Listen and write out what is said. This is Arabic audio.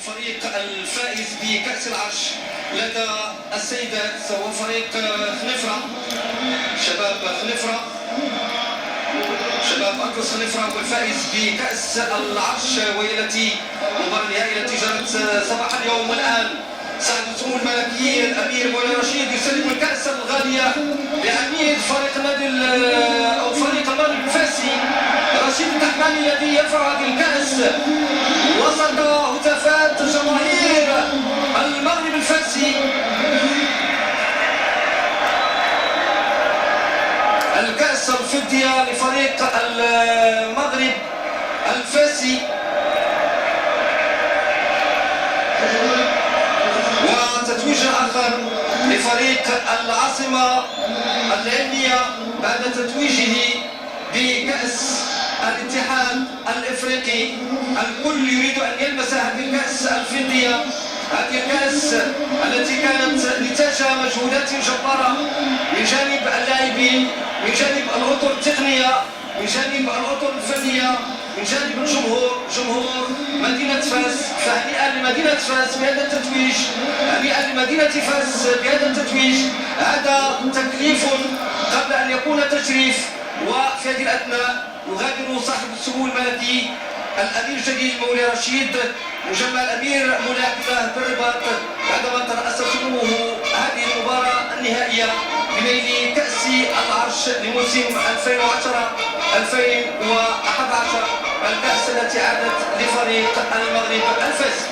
الفريق الفائز بكأس العرش لدى السيدات هو فريق خنفرة، شباب خنفرة، شباب أطلس خنفرة، والفائز بكأس العرش، وهي التي المباراة النهائية التي جرت صباح اليوم. والآن سعد سمو الملكي الأمير مولاي رشيد يسلم الكأس الغالية لأمير فريق النادي أو فريق المغرب الفاسي رشيد التحماني الذي يرفع هذه الكأس وسط هتافات جماهير المغرب الفاسي. الكأس الفضية لفريق المغرب الفاسي، وتتويج آخر لفريق العاصمة العلمية بعد تتويجه بكأس الاتحاد الافريقي. الكل يريد ان يلمس هذه الكأس الفضية، هذه الكأس التي كانت نتاج مجهودات جبارة من جانب اللاعبين، من جانب الاطر التقنية، من جانب الاطر الفنية، من جانب الجمهور، جمهور مدينة فاس. فهنيئا لمدينة فاس بهذا التتويج، هنيئا لمدينة فاس بهذا التتويج. هذا تكليف قبل ان يكون تشريف. وفي هذه الاثناء يغادر صاحب السمو الملكي الامير الجليل مولاي رشيد مجمع الامير مولاي عبد الله بن رباط بعدما ترأس سموه هذه المباراة النهائية بنيل كأس العرش لموسم 2010-2011، الكأس التي عادت لفريق المغرب الفاسي.